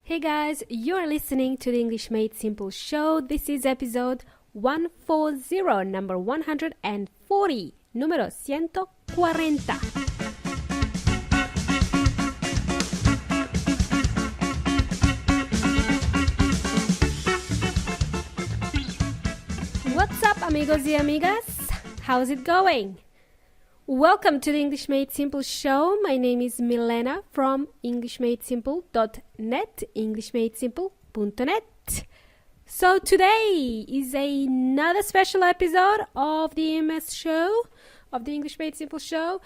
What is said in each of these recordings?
Hey guys, you're listening to the English Made Simple show. This is episode 140, number 140, número 140. What's up, amigos y amigas? How's it going? Welcome to the English Made Simple show. My name is Milena from englishmadesimple.net, englishmadesimple.net. So today is another special episode of the EMS show, of the English Made Simple show.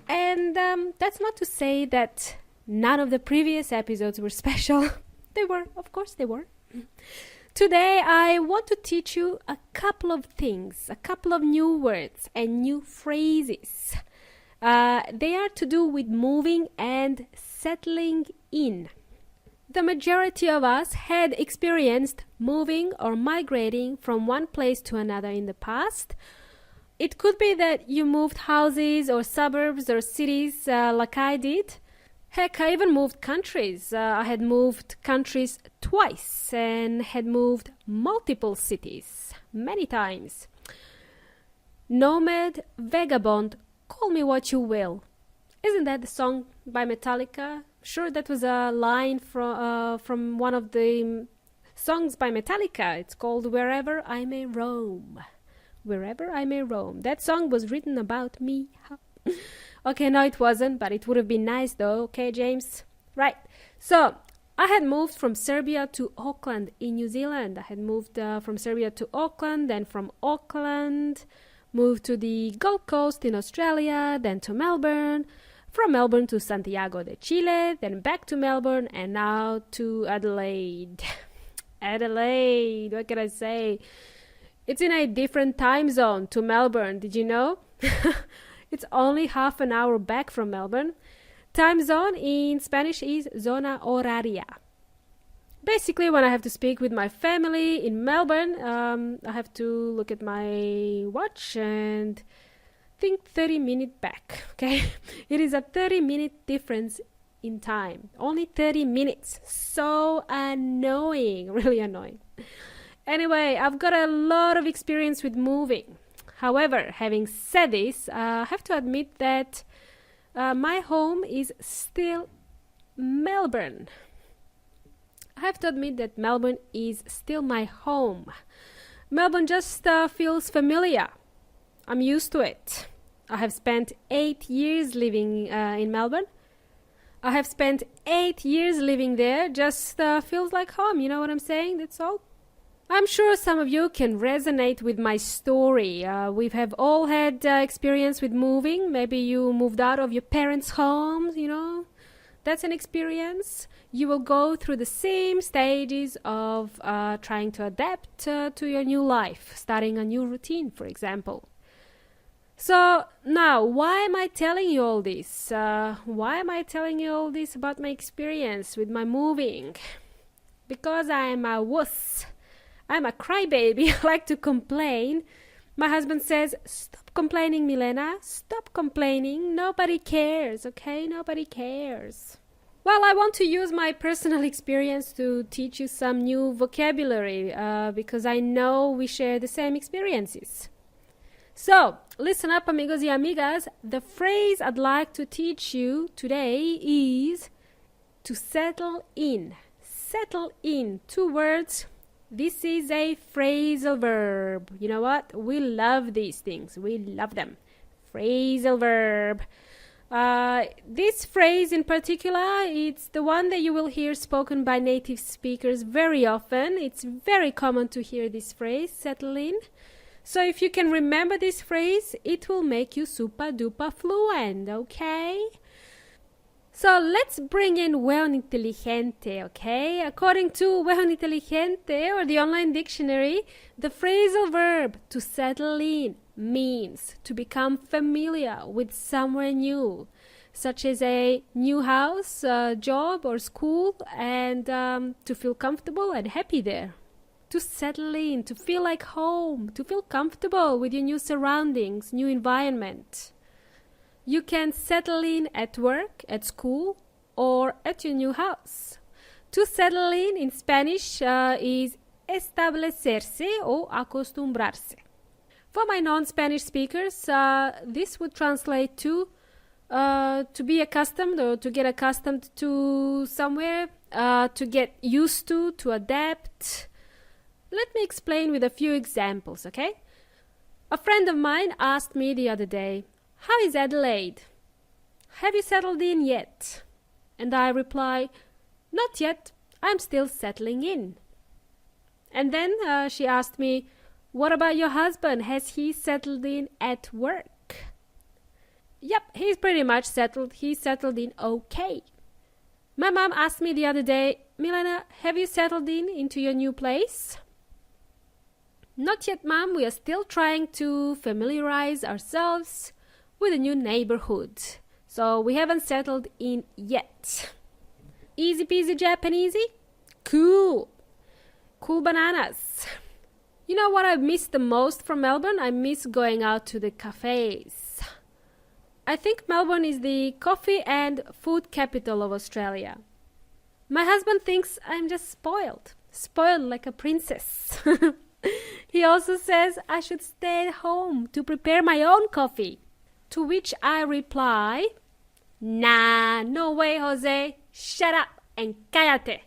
And that's not to say that none of the previous episodes were special. They were, of course they were. Today I want to teach you a couple of things, a couple of new words and new phrases. They are to do with moving and settling in. The majority of us had experienced moving or migrating from one place to another in the past. It could be that you moved houses or suburbs or cities like I did. Heck, I even moved countries. I had moved countries twice and had moved multiple cities many times. Nomad, vagabond, call me what you will. Isn't that the song by Metallica? Sure, that was a line from one of the songs by Metallica. It's called Wherever I May Roam. Wherever I May Roam. That song was written about me. Okay, no, it wasn't, but it would have been nice though. Okay, James? Right. So, I had moved from Serbia to Auckland in New Zealand. I had moved from Serbia to Auckland, then from Auckland, moved to the Gold Coast in Australia, then to Melbourne, from Melbourne to Santiago de Chile, then back to Melbourne, and now to Adelaide. Adelaide, what can I say? It's in a different time zone to Melbourne, did you know? It's only half an hour back from Melbourne. Time zone in Spanish is zona horaria. Basically, when I have to speak with my family in Melbourne, I have to look at my watch and think 30 minutes back, okay? It is a 30-minute difference in time. Only 30 minutes. So annoying, really annoying. Anyway, I've got a lot of experience with moving. However, having said this, I have to admit that my home is still Melbourne. I have to admit that Melbourne is still my home. Melbourne just feels familiar. I'm used to it. I have spent 8 years living in Melbourne. I have spent 8 years living there. Just feels like home, you know what I'm saying? That's all. I'm sure some of you can resonate with my story. We have all had experience with moving. Maybe you moved out of your parents' homes, you know. That's an experience. You will go through the same stages of trying to adapt to your new life, starting a new routine, for example. So now, why am I telling you all this? Why am I telling you all this about my experience with my moving? Because I am a wuss. I'm a crybaby. I like to complain. My husband says, stop complaining, Milena. Stop complaining. Nobody cares, okay? Nobody cares. Well, I want to use my personal experience to teach you some new vocabulary because I know we share the same experiences. So, listen up, amigos y amigas. The phrase I'd like to teach you today is to settle in. Settle in. 2 words. This is a phrasal verb. You know what? We love these things. We love them. Phrasal verb. This phrase in particular, it's the one that you will hear spoken by native speakers very often. It's very common to hear this phrase, settle in. So if you can remember this phrase, it will make you super-duper fluent, okay? So let's bring in Weon Inteligente, okay? According to Weon Inteligente, or the online dictionary, the phrasal verb to settle in means to become familiar with somewhere new, such as a new house, job, or school, and to feel comfortable and happy there. To settle in, to feel like home, to feel comfortable with your new surroundings, new environment. You can settle in at work, at school, or at your new house. To settle in Spanish is establecerse o acostumbrarse. For my non-Spanish speakers, this would translate to be accustomed or to get accustomed to somewhere, to get used to adapt. Let me explain with a few examples, okay? A friend of mine asked me the other day, "How is Adelaide? Have you settled in yet?" And I reply, "Not yet, I'm still settling in." And then she asked me, "What about your husband? Has he settled in at work?" Yep, he's pretty much settled. He's settled in okay. My mom asked me the other day, "Milena, have you settled into your new place?" "Not yet, Mom. We are still trying to familiarize ourselves with a new neighborhood. So we haven't settled in yet." Easy peasy Japanesey? Cool. Cool bananas. You know what I miss the most from Melbourne? I miss going out to the cafes. I think Melbourne is the coffee and food capital of Australia. My husband thinks I'm just spoiled. Spoiled like a princess. He also says I should stay at home to prepare my own coffee. To which I reply, "Nah, no way, Jose. Shut up and cállate."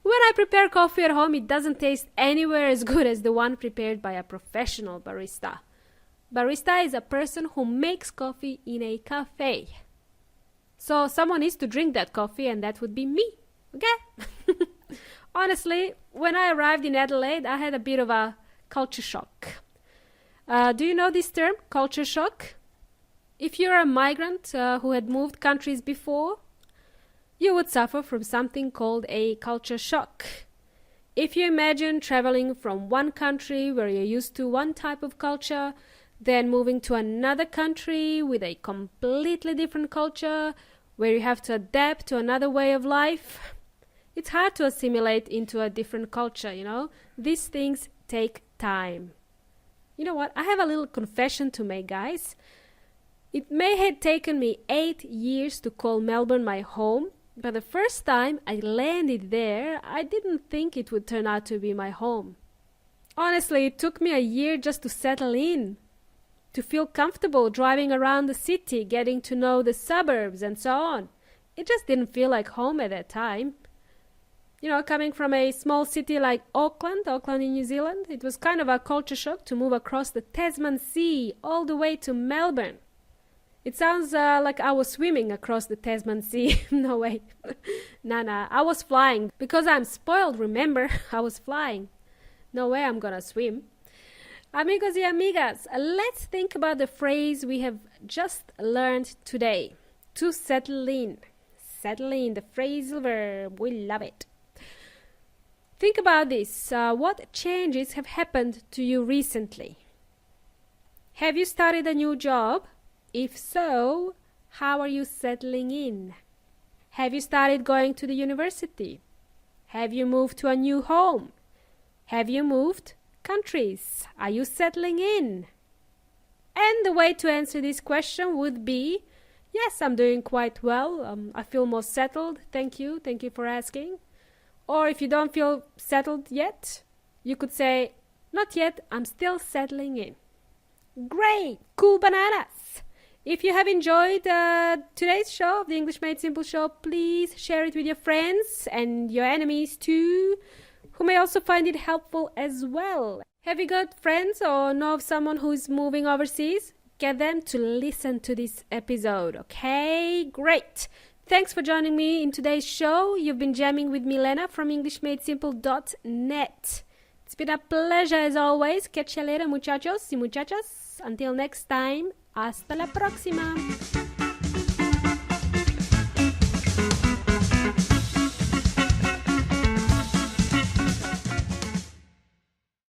When I prepare coffee at home, it doesn't taste anywhere as good as the one prepared by a professional barista. Barista is a person who makes coffee in a cafe. So someone needs to drink that coffee, and that would be me. Okay? Honestly, when I arrived in Adelaide, I had a bit of a culture shock. Do you know this term, culture shock? If you're a migrant who had moved countries before, you would suffer from something called a culture shock. If you imagine traveling from one country where you're used to one type of culture, then moving to another country with a completely different culture, where you have to adapt to another way of life, it's hard to assimilate into a different culture, you know? These things take time. You know what? I have a little confession to make, guys. It may have taken me 8 years to call Melbourne my home, but the first time I landed there, I didn't think it would turn out to be my home. Honestly, it took me a year just to settle in, to feel comfortable driving around the city, getting to know the suburbs and so on. It just didn't feel like home at that time. You know, coming from a small city like Auckland in New Zealand, it was kind of a culture shock to move across the Tasman Sea all the way to Melbourne. It sounds like I was swimming across the Tasman Sea. No way. Nah, I was flying. Because I'm spoiled, remember? I was flying. No way I'm gonna swim. Amigos y amigas, let's think about the phrase we have just learned today. To settle in. Settle in, the phrasal verb. We love it. Think about this. What changes have happened to you recently? Have you started a new job? If so, how are you settling in? Have you started going to the university? Have you moved to a new home? Have you moved countries? Are you settling in? And the way to answer this question would be, yes, I'm doing quite well. I feel more settled. Thank you for asking. Or if you don't feel settled yet, you could say, not yet, I'm still settling in. Great! Cool bananas! If you have enjoyed today's show of the English Made Simple show, please share it with your friends and your enemies too, who may also find it helpful as well. Have you got friends or know of someone who is moving overseas? Get them to listen to this episode, okay? Great! Thanks for joining me in today's show. You've been jamming with Milena from EnglishMadeSimple.net. It's been a pleasure as always. Catch you later, muchachos y muchachas. Until next time, hasta la próxima.